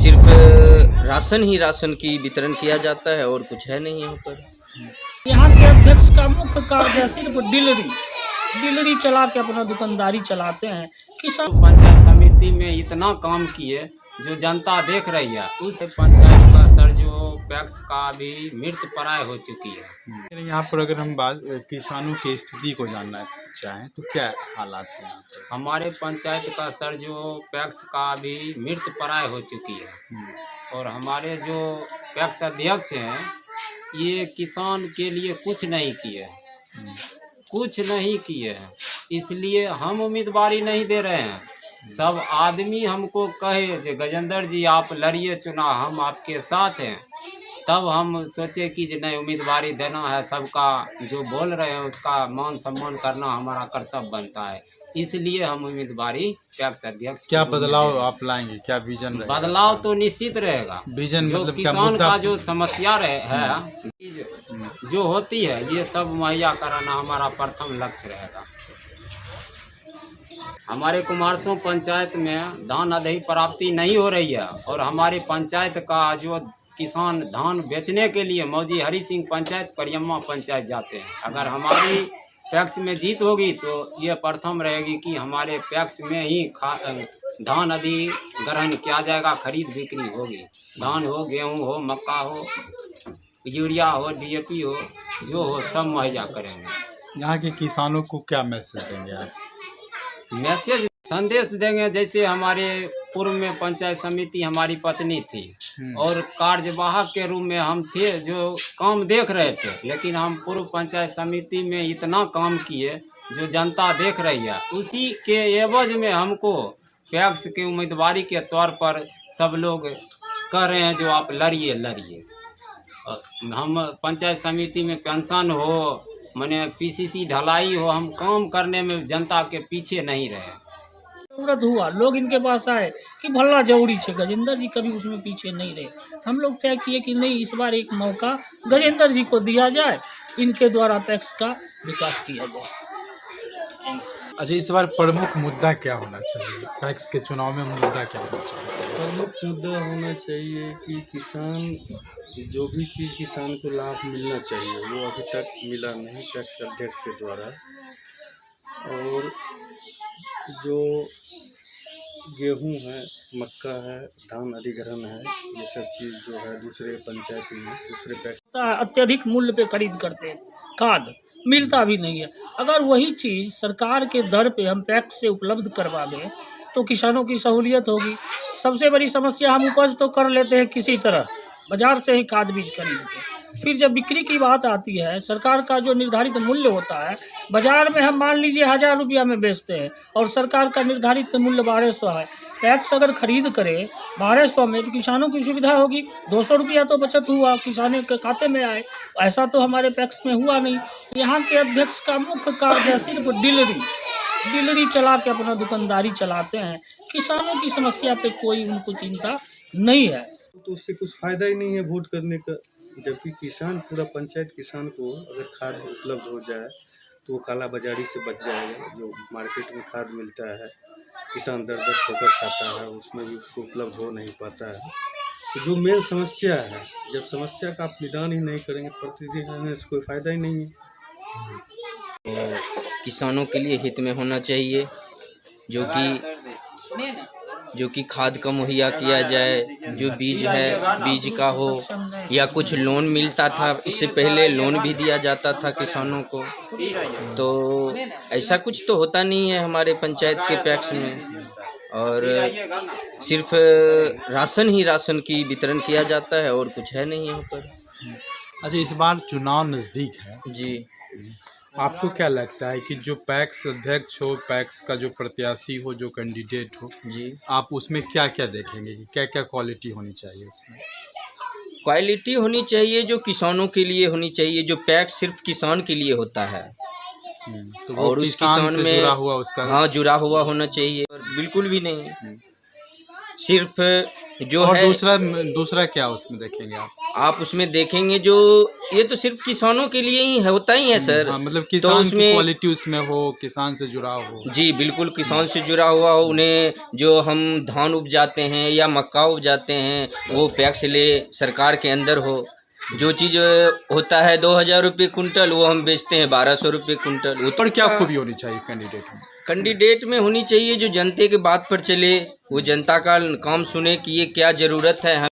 सिर्फ राशन की वितरण किया जाता है और कुछ है नहीं यहाँ पर। यहाँ के अध्यक्ष का मुख्य कार्य है सिर्फ डिलरी चला के अपना दुकानदारी चलाते हैं। किसान पंचायत समिति में इतना काम किए जो जनता देख रही है, उस पंचायत का सर जो पैक्स का भी मृत प्राय हो चुकी है। यहाँ पर अगर हम बात किसानों की स्थिति को जानना चाहें तो क्या हालात हैं यहाँ पर? हमारे पंचायत का सर जो पैक्स का भी मृत प्राय हो चुकी है और हमारे जो पैक्स अध्यक्ष हैं ये किसान के लिए कुछ नहीं किए हैं, इसलिए हम उम्मीदवारी नहीं दे रहे हैं। सब आदमी हमको कहे जो गजेंद्र जी आप लड़िए चुनाव, हम आपके साथ हैं, तब हम सोचे कि जो नहीं उम्मीदवारी देना है, सबका जो बोल रहे हैं उसका मान सम्मान करना हमारा कर्तव्य बनता है, इसलिए हम उम्मीदवारी पैक्स अध्यक्ष। क्या बदलाव आप लाएंगे, क्या विजन रहेगा? बदलाव तो निश्चित रहेगा। विजन जो मतलब क्या किसान मुद्दा? का जो समस्या है जो होती है ये सब मुहैया कराना हमारा प्रथम लक्ष्य रहेगा। हमारे कुमारसों पंचायत में धान अधिक प्राप्ति नहीं हो रही है और हमारे पंचायत का जो किसान धान बेचने के लिए मौजी हरी सिंह पंचायत करियम्मा पंचायत जाते हैं। अगर हमारी पैक्स में जीत होगी तो ये प्रथम रहेगी कि हमारे पैक्स में ही धान अधिग्रहण किया जाएगा, खरीद बिक्री होगी। धान हो, गेहूं हो, मक्का हो, यूरिया हो, डीएपी हो, जो हो सब मुहैया करेंगे। यहाँ के किसानों को क्या मैसेज देंगे आप? मैसेज संदेश देंगे, जैसे हमारे पूर्व में पंचायत समिति हमारी पत्नी थी और कार्यवाहक के रूप में हम थे जो काम देख रहे थे, लेकिन हम पूर्व पंचायत समिति में इतना काम किए जो जनता देख रही है, उसी के एवज में हमको पैक्स के उम्मीदवारी के तौर पर सब लोग कह रहे हैं जो आप लड़िए। हम पंचायत समिति में पेंशन हो, माने पीसीसी ढलाई हो, हम काम करने में जनता के पीछे नहीं रहे। जरूरत हुआ लोग इनके पास आए कि भला जरूरी है, गजेंद्र जी कभी उसमें पीछे नहीं रहे। हम लोग तय किए कि नहीं, इस बार एक मौका गजेंद्र जी को दिया जाए, इनके द्वारा पैक्स का विकास किया जाए। अच्छा, इस बार प्रमुख मुद्दा क्या होना चाहिए? पैक्स के चुनाव में मुद्दा क्या होना चाहिए? प्रमुख मुद्दा होना चाहिए कि किसान जो भी चीज़ किसान को लाभ मिलना चाहिए वो अभी तक मिला नहीं पैक्स अध्यक्ष के द्वारा। और जो गेहूं है, मक्का है, धान अधिग्रहण है, ये सब चीज़ जो है दूसरे पंचायत में दूसरे पैक्स अत्यधिक मूल्य पे खरीद करते हैं, खाद मिलता भी नहीं है। अगर वही चीज़ सरकार के दर पे हम पैक्स से उपलब्ध करवा दें तो किसानों की सहूलियत होगी। सबसे बड़ी समस्या, हम उपज तो कर लेते हैं किसी तरह, बाजार से ही खाद बीज खरीद के, फिर जब बिक्री की बात आती है, सरकार का जो निर्धारित मूल्य होता है, बाजार में हम मान लीजिए 1000 रुपया में बेचते हैं और सरकार का निर्धारित मूल्य 1200 है। पैक्स अगर खरीद करे 1200 में तो किसानों की सुविधा होगी, 200 रुपया तो बचत हुआ, किसानों के खाते में आए। ऐसा तो हमारे पैक्स में हुआ नहीं। यहाँ के अध्यक्ष का मुख्य कार्य है सिर्फ डिलरी चला के अपना दुकानदारी चलाते हैं। किसानों की समस्या पे कोई उनको चिंता नहीं है। तो उससे कुछ फ़ायदा ही नहीं है वोट करने का। जबकि किसान, पूरा पंचायत किसान को अगर खाद उपलब्ध हो जाए तो वो काला बाजारी से बच जाएगा। जो मार्केट में खाद मिलता है किसान दर ठोकर खाता है, उसमें भी उसको उपलब्ध हो नहीं पाता है। तो जो मेन समस्या है, जब समस्या का आप निदान ही नहीं करेंगे प्रतिदिन रहने, इससे कोई फ़ायदा ही नहीं है। तो किसानों के लिए हित में होना चाहिए जो कि खाद का मुहैया किया जाए, जो बीज है बीज का हो, या कुछ लोन मिलता था, इससे पहले लोन भी दिया जाता था किसानों को, तो ऐसा कुछ तो होता नहीं है हमारे पंचायत के पैक्स में। और सिर्फ राशन की वितरण किया जाता है और कुछ है नहीं यहाँ पर। अच्छा, इस बार चुनाव नज़दीक है जी, आपको क्या लगता है कि जो पैक्स अध्यक्ष हो, पैक्स का जो प्रत्याशी हो, जो कैंडिडेट हो जी, आप उसमें क्या क्या देखेंगे कि क्या क्या क्वालिटी होनी चाहिए? इसमें क्वालिटी होनी चाहिए जो किसानों के लिए होनी चाहिए। जो पैक्स सिर्फ किसान के लिए होता है तो वो और उस किसान से में जुड़ा हुआ उसका हाँ जुड़ा हुआ होना चाहिए, बिल्कुल भी नहीं। सिर्फ जो और है दूसरा क्या उसमें देखेंगे आप उसमें देखेंगे जो ये तो सिर्फ किसानों के लिए ही होता ही है सर। हाँ, मतलब तो किसान की उसमें क्वालिटी उसमें हो, किसान से जुड़ा हो। जी बिल्कुल, किसान से जुड़ा हुआ हो। उन्हें जो हम धान उपजाते हैं या मक्का उपजाते हैं वो पैक्स ले सरकार के अंदर हो। जो चीज़ होता है 2000 रुपये कुंटल वो हम बेचते हैं 1200 रुपये कुंटल। और क्या खूबी होनी चाहिए कैंडिडेट में? कैंडिडेट में होनी चाहिए जो जनता के बात पर चले, वो जनता का काम सुने कि ये क्या ज़रूरत है।